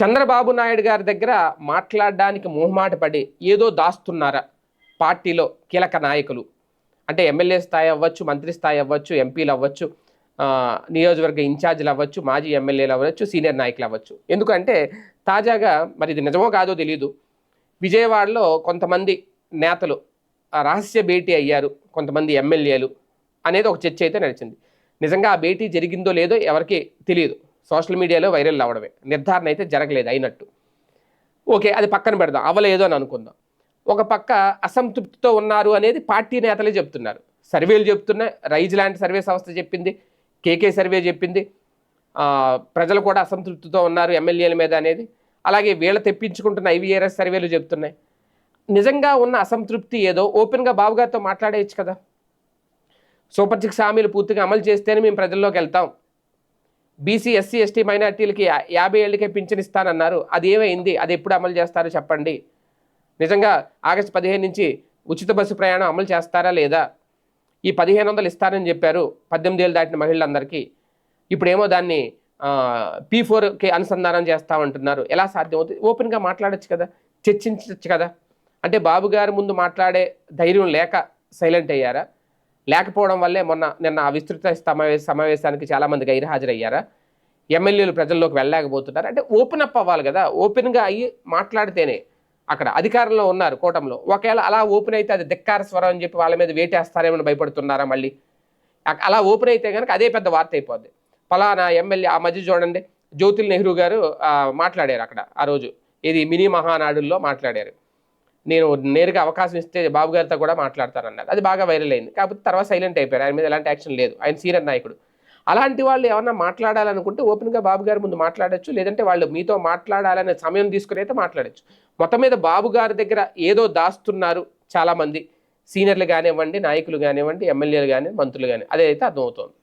చంద్రబాబు నాయుడు గారి దగ్గర మాట్లాడడానికి మొహమాట పడి ఏదో దాస్తున్నారా పార్టీలో కీలక నాయకులు? అంటే ఎమ్మెల్యే స్థాయి అవ్వచ్చు, మంత్రి స్థాయి అవ్వచ్చు, ఎంపీలు అవ్వచ్చు, నియోజకవర్గ ఇన్ఛార్జీలు అవ్వచ్చు, మాజీ ఎమ్మెల్యేలు అవ్వచ్చు, సీనియర్ నాయకులు అవ్వచ్చు. ఎందుకంటే తాజాగా మరి ఇది నిజమో కాదో తెలియదు, విజయవాడలో కొంతమంది నేతలు రహస్య భేటీ అయ్యారు, కొంతమంది ఎమ్మెల్యేలు అనేది ఒక చర్చ అయితే నడిచింది. నిజంగా ఆ భేటీ జరిగిందో లేదో ఎవరికి తెలియదు, సోషల్ మీడియాలో వైరల్ అవ్వడమే, నిర్ధారణ అయితే జరగలేదు అయినట్టు. ఓకే, అది పక్కన పెడదాం, అవ్వలేదు అని అనుకుందాం. ఒక పక్క అసంతృప్తితో ఉన్నారు అనేది పార్టీ నేతలే చెప్తున్నారు, సర్వేలు చెప్తున్నాయి. రైజ్ లాంటి సర్వే సంస్థ చెప్పింది, కేకే సర్వే చెప్పింది, ప్రజలు కూడా అసంతృప్తితో ఉన్నారు ఎమ్మెల్యేల మీద అనేది. అలాగే వీళ్ళ తెప్పించుకుంటున్న ఐవీఆర్ఎస్ సర్వేలు చెప్తున్నాయి. నిజంగా ఉన్న అసంతృప్తి ఏదో ఓపెన్గా బాబు గారితో మాట్లాడేయచ్చు కదా. సూపర్ 6 హామీలు పూర్తిగా అమలు చేస్తేనే మేము ప్రజల్లోకి వెళ్తాం, బీసీ ఎస్సీ ఎస్టీ మైనార్టీలకి 50 ఏళ్ళకే పింఛన్ ఇస్తానన్నారు, అది ఏమైంది, అది ఎప్పుడు అమలు చేస్తారో చెప్పండి. నిజంగా ఆగస్టు 15 నుంచి ఉచిత బస్సు ప్రయాణం అమలు చేస్తారా లేదా? ఈ 1500 ఇస్తారని చెప్పారు 18 ఏళ్ళు దాటిన మహిళలందరికీ, ఇప్పుడేమో దాన్ని P4కి అనుసంధానం చేస్తామంటున్నారు. ఎలా సాధ్యమవుతుంది? ఓపెన్గా మాట్లాడచ్చు కదా, చర్చించవచ్చు కదా. అంటే బాబు గారి ముందు మాట్లాడే ధైర్యం లేక సైలెంట్ అయ్యారా? లేకపోవడం వల్లే నిన్న విస్తృత సమావేశానికి చాలామంది గైర్హాజరయ్యారా? ఎమ్మెల్యేలు ప్రజల్లోకి వెళ్ళలేకపోతున్నారు. అంటే ఓపెన్ అప్ అవ్వాలి కదా. ఓపెన్గా అయ్యి మాట్లాడితేనే, అక్కడ అధికారంలో ఉన్నారు కూటమిలో, ఒకవేళ అలా ఓపెన్ అయితే అది ధిక్కార స్వరం అని చెప్పి వాళ్ళ మీద వేటేస్తారేమని భయపడుతున్నారా? మళ్ళీ అలా ఓపెన్ అయితే కనుక అదే పెద్ద వార్త అయిపోద్ది. ఫలానా ఎమ్మెల్యే, ఆ మధ్య చూడండి జ్యోతిల్ నెహ్రూ గారు మాట్లాడారు అక్కడ ఆ రోజు, ఇది మినీ మహానాడుల్లో మాట్లాడారు. నేను నేరుగా అవకాశం ఇస్తే బాబు గారితో కూడా మాట్లాడతానన్నారు. అది బాగా వైరల్ అయింది. కాకపోతే తర్వాత సైలెంట్ అయిపోయారు, ఆయన మీద ఎలాంటి యాక్షన్ లేదు, ఆయన సీనియర్ నాయకుడు. అలాంటి వాళ్ళు ఏమన్నా మాట్లాడాలనుకుంటే ఓపెన్గా బాబు గారి ముందు మాట్లాడచ్చు, లేదంటే వాళ్ళు మీతో మాట్లాడాలనే సమయం తీసుకుని అయితే మాట్లాడచ్చు. మొత్తం మీద బాబు గారి దగ్గర ఏదో దాస్తున్నారు చాలామంది, సీనియర్లు కానివ్వండి, నాయకులు కానివ్వండి, ఎమ్మెల్యేలు కానీ, మంత్రులు కానీ, అదే అయితే అర్థమవుతోంది.